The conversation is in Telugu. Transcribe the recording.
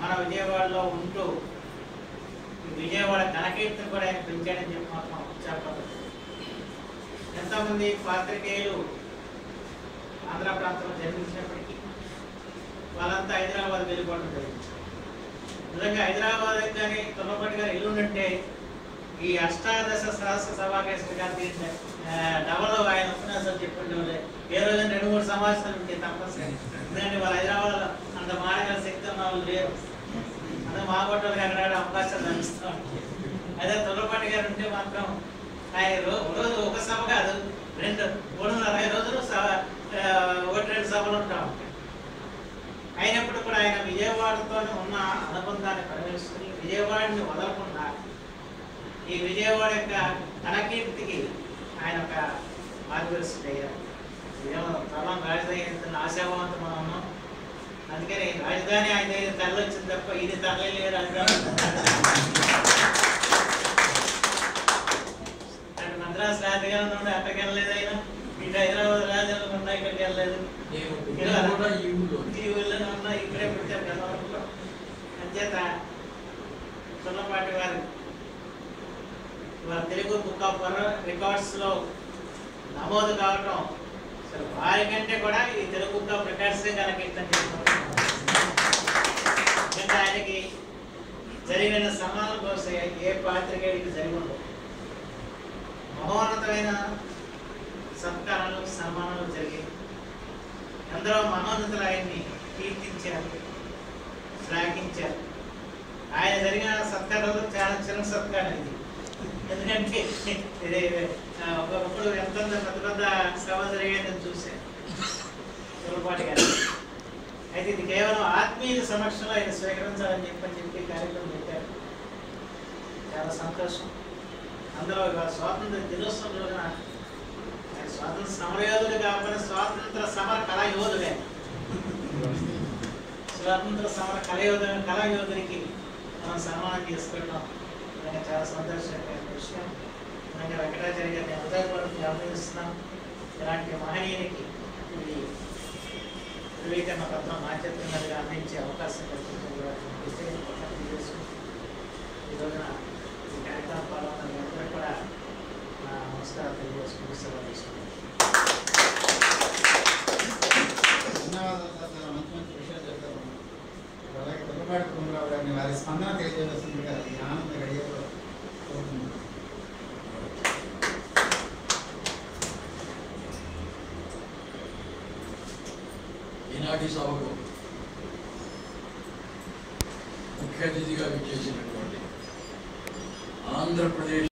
మన విజయవాడలో ఉంటూ విజయవాడ ఘనకీర్తిని కూడా ఆయన పెంచాడని చెప్పి మాత్రం చెప్పదు. ఎంతోమంది పాత్రికేయులు ఆంధ్ర ప్రాంతంలో జన్మించినప్పటికీ వాళ్ళంతా హైదరాబాద్ వెళ్ళిపోవడం జరిగింది. నిజంగా హైదరాబాద్ కానీ తుమ్మపాటి గారు ఇల్లుంటే ఈ అష్టాదశ సహస్ర సభాకేశ్వర గారు తీసిన డబల్ ఆయన ఉపన్యాసాలు చెప్పుండే ఏ రోజు 2-3 సమావేశాలు ఉంటాయి తప్పనిసరి. ఎందుకంటే వాళ్ళ హైదరాబాద్లో అంత మాడగల శక్తి ఉన్న వాళ్ళు లేరు. అదే మా గొడ్డలు అక్కడ అవకాశాలు లభిస్తూ ఉంటాయి. అదే తుమ్మపాటి గారు ఉంటే మాత్రం ఆయన రోజు ఒక సభ కాదు 360 రోజులు 1-2 సభలు ఉంటా ఉంటాయి. అయినప్పుడు కూడా ఆయన విజయవాడతో ఉన్న అనుబంధాన్ని పరిగణిస్తుంది. విజయవాడని వదలకుండా ఈ విజయవాడ యొక్క ఘనకీర్తికి ఆయన ఒక మార్గదర్శకుడు అయ్యారు. త్వరలో రాజధాని ఆశాభావంతో మనం ఉన్నాం. అందుకని రాజధాని ఆయన దగ్గర తరలి వచ్చింది తప్ప ఇది తరలేదు. అటు మద్రాసు రాజధాని ఉండే అక్కడికి వెళ్ళలేదు. ఆయన ఇటు హైదరాబాద్ రాజధాని ఉన్నా ఇక్కడికి వెళ్ళలేదు. ఈ ఊళ్ళోనే ఉన్నా ఇక్కడే పుట్టారు గన్నవరంలో. అంచేత తుమ్మపాటి వారు తెలుగు బుక్ ఆఫ్ రికార్డ్స్ లో నమోదు కావటం అసలు వారి కంటే కూడా ఈ తెలుగు బుక్ ఆఫ్ రికార్డ్స్ ఘనకీర్తన చేసుకుంటున్నారు. ఆయనకి జరిగిన సన్మానం కోసం ఏ పాత్రికేయుడికి జరిగి ఉండవు. మహోన్నతమైన సత్కారాలు సన్మానాలు జరిగాయి. ఎందరో మహోన్నతులు ఆయన్ని కీర్తించారు, శ్లాఘించారు. ఆయన జరిగిన సత్కారాలు చాలా చిన్న సత్కారం ఇది. ఎందుకంటే ఇది ఒకప్పుడు ఎంత పెద్ద పెద్ద సభ జరిగాయని చూశాను తుమ్మపాటి గారు. అయితే ఇది కేవలం ఆత్మీయ సమక్షంలో ఆయన స్వీకరించాలని చెప్పి కార్యక్రమం పెట్టారు. చాలా సంతోషం. అందులో స్వాతంత్ర దినోత్సవం రోజున ఆయన స్వాతంత్ర సమరయోధుడు కాకపోతే స్వాతంత్ర సమర కళాయోధుడే. స్వాతంత్ర సమర కళాయోధుడికి మనం సన్మానం చేసుకుంటాం. చాలా సంతోషకరమైన విషయం. వెంకటాచార్య గారిని హృదయపూర్వకంగా అభినందిస్తున్నాం. ఇలాంటి మహనీయునికి ఇది ధృవీకరణ పత్రం బాధ్యతగా అందించే అవకాశం కల్పించే ఈ రోజున ఈ కార్యక్రమం పాల్గొన్న అందరూ కూడా నమస్కారం తెలియజేసుకుంటూ సెలవు తీసుకుంటాం. ధన్యవాదాలు సార్. చాలా మంచి మంచి విషయాలు చెప్తారు. అలాగే తుమ్మపాటి కుమారరావు గారిని వారి స్పందన తెలియజేస్తుందిగా ఈ ఆనంద గడియలో కోరుతున్నాను. ఈనాటి సభకు ముఖ్య అతిథిగా విచ్చేసినటువంటి ఆంధ్రప్రదేశ్